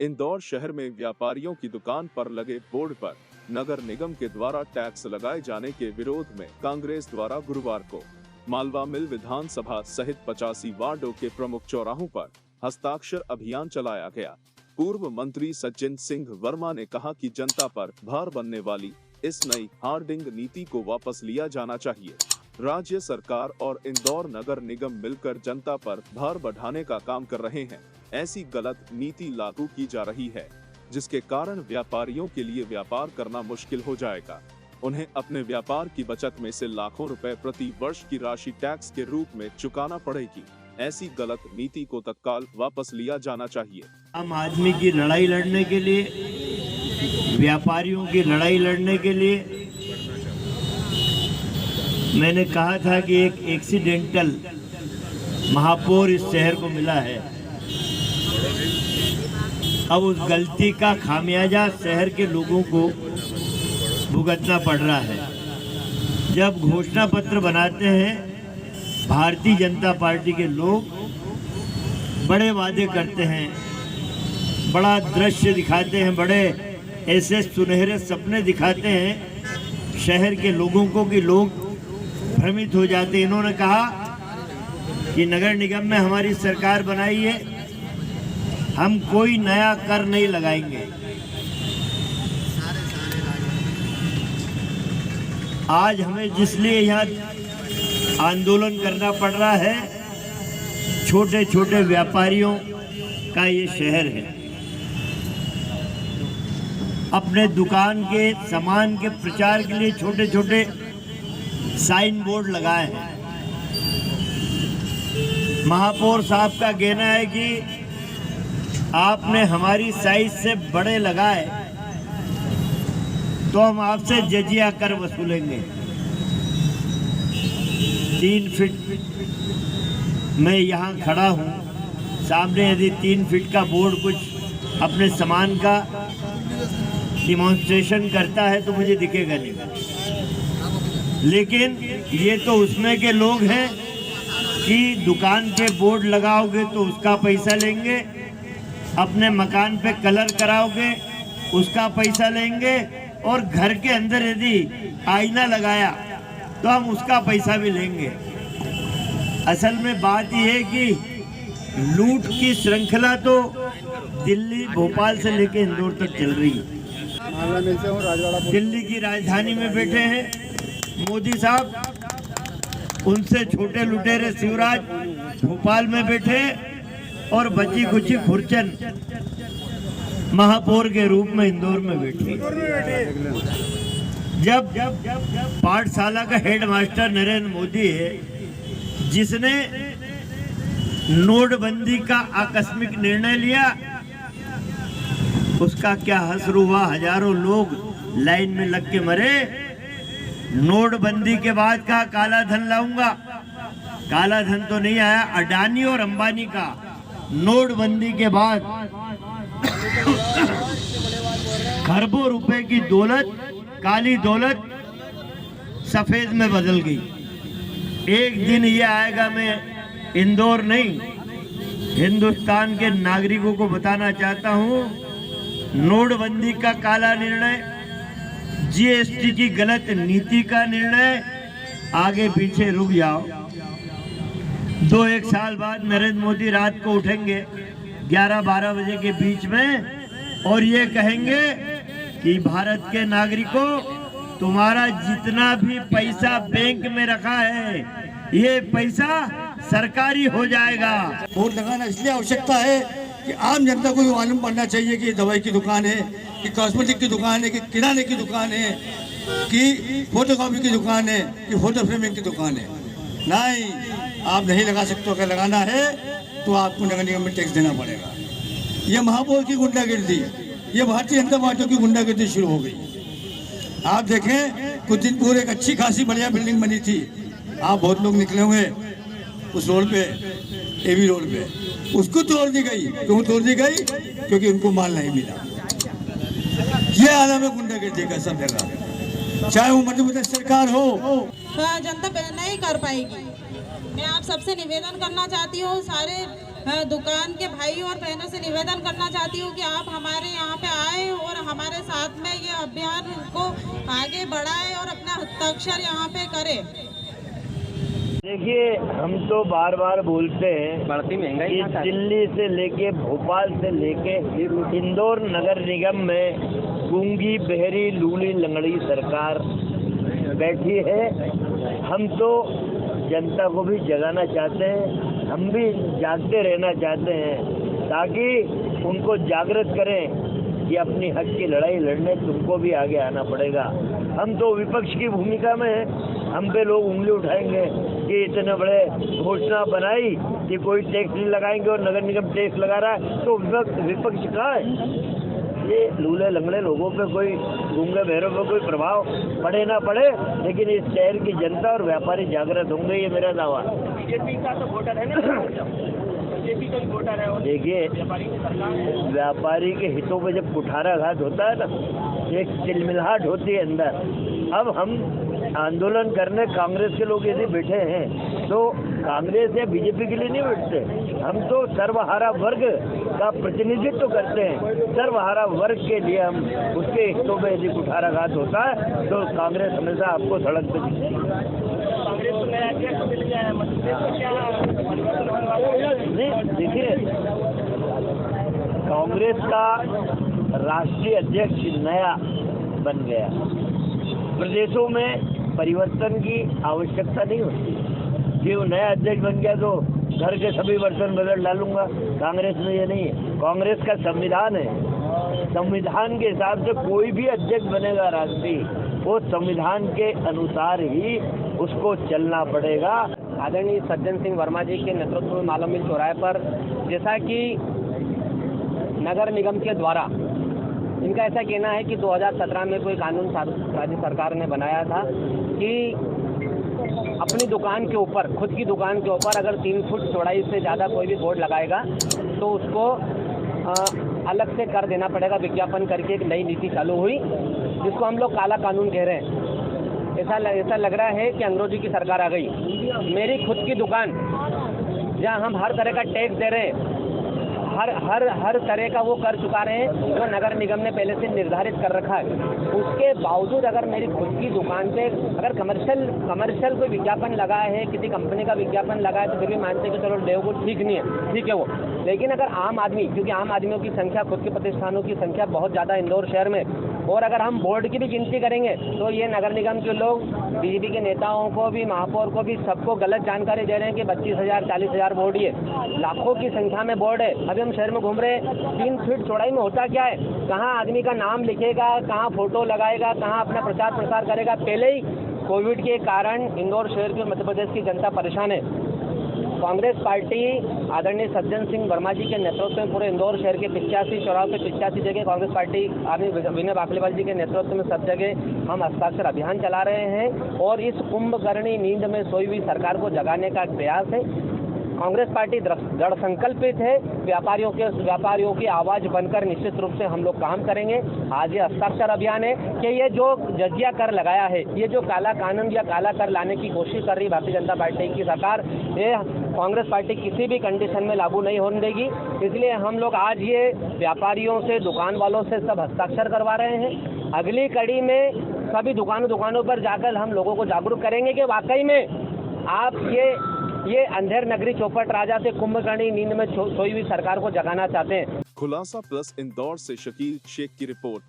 इंदौर शहर में व्यापारियों की दुकान पर लगे बोर्ड पर नगर निगम के द्वारा टैक्स लगाए जाने के विरोध में कांग्रेस द्वारा गुरुवार को मालवा मिल विधानसभा सहित 85 वार्डों के प्रमुख चौराहों पर हस्ताक्षर अभियान चलाया गया। पूर्व मंत्री सज्जन सिंह वर्मा ने कहा कि जनता पर भार बनने वाली इस नई हार्डिंग नीति को वापस लिया जाना चाहिए। राज्य सरकार और इंदौर नगर निगम मिलकर जनता पर भार बढ़ाने का काम कर रहे हैं। ऐसी गलत नीति लागू की जा रही है जिसके कारण व्यापारियों के लिए व्यापार करना मुश्किल हो जाएगा। उन्हें अपने व्यापार की बचत में से लाखों रुपए प्रति वर्ष की राशि टैक्स के रूप में चुकाना पड़ेगी। ऐसी गलत नीति को तत्काल वापस लिया जाना चाहिए। आम आदमी की लड़ाई लड़ने के लिए, व्यापारियों की लड़ाई लड़ने के लिए मैंने कहा था कि एक एक्सीडेंटल महापौर इस शहर को मिला है। अब उस गलती का खामियाजा शहर के लोगों को भुगतना पड़ रहा है। जब घोषणा पत्र बनाते हैं भारतीय जनता पार्टी के लोग, बड़े वादे करते हैं, बड़ा दृश्य दिखाते हैं, बड़े ऐसे सुनहरे सपने दिखाते हैं शहर के लोगों को कि लोग भ्रमित हो जाते हैं। इन्होंने कहा कि नगर निगम में हमारी सरकार बनाई है, हम कोई नया कर नहीं लगाएंगे। आज हमें जिसलिए यहाँ आंदोलन करना पड़ रहा है, छोटे छोटे व्यापारियों का ये शहर है। अपने दुकान के सामान के प्रचार के लिए छोटे छोटे साइन बोर्ड लगाए हैं। महापौर साहब का कहना है कि आपने हमारी साइज से बड़े लगाए तो हम आपसे जजिया कर वसूलेंगे। 3 फीट मैं यहाँ खड़ा हूँ, सामने यदि 3 फीट का बोर्ड कुछ अपने सामान का डिमॉन्स्ट्रेशन करता है तो मुझे दिखेगा नहीं। लेकिन ये तो उसमें के लोग हैं कि दुकान पे बोर्ड लगाओगे तो उसका पैसा लेंगे, अपने मकान पे कलर कराओगे उसका पैसा लेंगे, और घर के अंदर यदि आईना लगाया तो हम उसका पैसा भी लेंगे। असल में बात यह है कि लूट की श्रृंखला तो दिल्ली, भोपाल से लेकर इंदौर तक चल रही है। दिल्ली की राजधानी में बैठे हैं मोदी साहब, उनसे छोटे लुटेरे शिवराज भोपाल में बैठे, और बची खुची खुरचन महापौर के रूप में इंदौर में बैठी। जब पाठशाला का हेडमास्टर नरेंद्र मोदी है, जिसने नोटबंदी का आकस्मिक निर्णय लिया, उसका क्या हश्र हुआ। हजारों लोग लाइन में लग के मरे। नोटबंदी के बाद का काला धन लाऊंगा, काला धन तो नहीं आया। अडानी और अंबानी का नोटबंदी के बाद खरबों रुपए की दौलत, काली दौलत सफेद में बदल गई। एक दिन ये आएगा, मैं इंदौर नहीं हिंदुस्तान के नागरिकों को बताना चाहता हूँ, नोटबंदी का काला निर्णय, जीएसटी की गलत नीति का निर्णय, आगे पीछे रुक जाओ। 2-1 साल बाद नरेंद्र मोदी रात को उठेंगे 11-12 बजे के बीच में और ये कहेंगे कि भारत के नागरिकों, तुम्हारा जितना भी पैसा बैंक में रखा है, ये पैसा सरकारी हो जाएगा। वोट लगाना इसलिए आवश्यकता है कि आम जनता को ये मालूम पड़ना चाहिए कि दवाई की दुकान है, कि कॉस्मेटिक की दुकान है, कि किराने की दुकान है, कि फोटोकॉपी की दुकान है, कि फोटो फ्रेमिंग की दुकान है। नहीं, आप नहीं लगा सकते। अगर लगाना है तो आपको नगर निगम में टैक्स देना पड़ेगा। ये महापौर की गुंडागिर्दी, ये भारतीय जनता पार्टी की गुंडागिर्दी शुरू हो गई। आप देखें, कुछ दिन पूर्व एक अच्छी खासी बढ़िया बिल्डिंग बनी थी। आप बहुत लोग निकले हुए उस रोड पे, एवी रोड पे, उसको तोड़ दी गई। क्यों तोड़ दी गई? क्योंकि उनको माल नहीं मिला। ये आलम है गुंडागिर्दी का सब जगह, चाहे वो मध्य प्रदेश सरकार हो। तो जनता नहीं कर पाएगी। मैं आप सबसे निवेदन करना चाहती हूँ, सारे दुकान के भाई और बहनों से निवेदन करना चाहती हूँ कि आप हमारे यहाँ पे आए और हमारे साथ में ये अभियान को आगे बढ़ाएं और अपना हस्ताक्षर यहाँ पे करें। देखिए, हम तो बार बार बोलते हैं बढ़ती महंगाई कि दिल्ली से लेके भोपाल से लेके इंदौर नगर निगम में गूंगी बहरी लूली लंगड़ी सरकार बैठी है। हम तो जनता को भी जगाना चाहते हैं, हम भी जागते रहना चाहते हैं ताकि उनको जागृत करें कि अपनी हक की लड़ाई लड़ने तुमको भी आगे आना पड़ेगा। हम तो विपक्ष की भूमिका में हैं, हम पे लोग उंगली उठाएंगे कि इतने बड़े घोषणा बनाई कि कोई टैक्स नहीं लगाएंगे और नगर निगम टैक्स लगा रहा है, तो विपक्ष कहाँ है? ये लूले लंगड़े लोगों पे कोई गूंगे बहरों पे कोई प्रभाव पड़े ना पड़े, लेकिन इस शहर की जनता और व्यापारी जागृत होंगे, ये मेरा दावा। बीजेपी का तो वोटर है ना, बीजेपी का वोटर है। देखिए, व्यापारी के हितों पे जब कुठाराघात होता है ना, एक चिलमिलाहट होती है अंदर। अब हम आंदोलन करने कांग्रेस के लोग यदि बैठे हैं तो कांग्रेस या बीजेपी के लिए नहीं बैठते, हम तो सर्वहारा वर्ग का प्रतिनिधित्व करते हैं। सर्वहारा वर्ग के लिए हम उसके हितों में यदि कुठाराघात होता है तो कांग्रेस हमेशा आपको सड़क पर दिखती है। कांग्रेस को नया अध्यक्ष मिल गया है, नहीं, देखिए, कांग्रेस का राष्ट्रीय अध्यक्ष नया बन गया। प्रदेशों में परिवर्तन की आवश्यकता नहीं होती कि वो नया अध्यक्ष बन गया तो घर के सभी बर्तन बदल डालूंगा। कांग्रेस में ये नहीं है। कांग्रेस का संविधान है, संविधान के हिसाब से कोई भी अध्यक्ष बनेगा राष्ट्रीय, वो संविधान के अनुसार ही उसको चलना पड़ेगा। आदरणीय सज्जन सिंह वर्मा जी के नेतृत्व में मालूम मिल चौराहे पर जैसा कि नगर निगम के द्वारा इनका ऐसा कहना है कि 2017 में कोई कानून राज्य सरकार ने बनाया था कि अपनी दुकान के ऊपर, खुद की दुकान के ऊपर अगर 3 फुट चौड़ाई से ज़्यादा कोई भी बोर्ड लगाएगा तो उसको अलग से कर देना पड़ेगा। विज्ञापन करके एक नई नीति चालू हुई जिसको हम लोग काला कानून कह रहे हैं। ऐसा लग रहा है कि अंग्रेजी की सरकार आ गई। मेरी खुद की दुकान जहाँ हम हर तरह का टैक्स दे रहे हैं, हर तरह का वो कर चुका रहे हैं जो नगर निगम ने पहले से निर्धारित कर रखा है। उसके बावजूद अगर मेरी खुद की दुकान पे अगर कमर्शियल कोई विज्ञापन लगा है, किसी कंपनी का विज्ञापन लगा है, तो फिर भी मानते हैं कि चलो डेव को ठीक नहीं है, ठीक है वो। लेकिन अगर आम आदमी, क्योंकि आम आदमियों की संख्या, खुद के प्रतिष्ठानों की संख्या बहुत ज़्यादा इंदौर शहर में, और अगर हम बोर्ड की भी गिनती करेंगे तो ये नगर निगम के लोग बीजेपी के नेताओं को भी, महापौर को भी, सबको गलत जानकारी दे रहे हैं कि 25,000 40,000 बोर्ड, ये लाखों की संख्या में बोर्ड है। अभी हम शहर में घूम रहे हैं, 3 फीट चौड़ाई में होता क्या है? कहाँ आदमी का नाम लिखेगा, कहाँ फोटो लगाएगा, कहाँ अपना प्रचार प्रसार करेगा। पहले ही कोविड के कारण इंदौर शहर की, मध्य प्रदेश की जनता परेशान है। कांग्रेस पार्टी आदरणीय सज्जन सिंह वर्मा जी के नेतृत्व में पूरे इंदौर शहर के 85 चौराहों पे 85 जगह कांग्रेस पार्टी आदरणीय विनय बाकलीवाल जी के नेतृत्व में सब जगह हम हस्ताक्षर अभियान चला रहे हैं और इस कुंभकर्णी नींद में सोई हुई सरकार को जगाने का प्रयास है। कांग्रेस पार्टी दृढ़ संकल्पित है। व्यापारियों की आवाज बनकर निश्चित रूप से हम लोग काम करेंगे। आज ये हस्ताक्षर अभियान है कि ये जो जजिया कर लगाया है, ये जो काला कानून या काला कर लाने की कोशिश कर रही भारतीय जनता पार्टी की सरकार, ये कांग्रेस पार्टी किसी भी कंडीशन में लागू नहीं होने देगी। इसलिए हम लोग आज ये व्यापारियों से, दुकान वालों से सब हस्ताक्षर करवा रहे हैं। अगली कड़ी में सभी दुकानों पर जाकर हम लोगों को जागरूक करेंगे कि वाकई में आप ये अंधेर नगरी चौपट राजा से कुंभकर्णी नींद में सोई हुई सरकार को जगाना चाहते हैं। खुलासा प्लस इंदौर से शकील शेख की रिपोर्ट।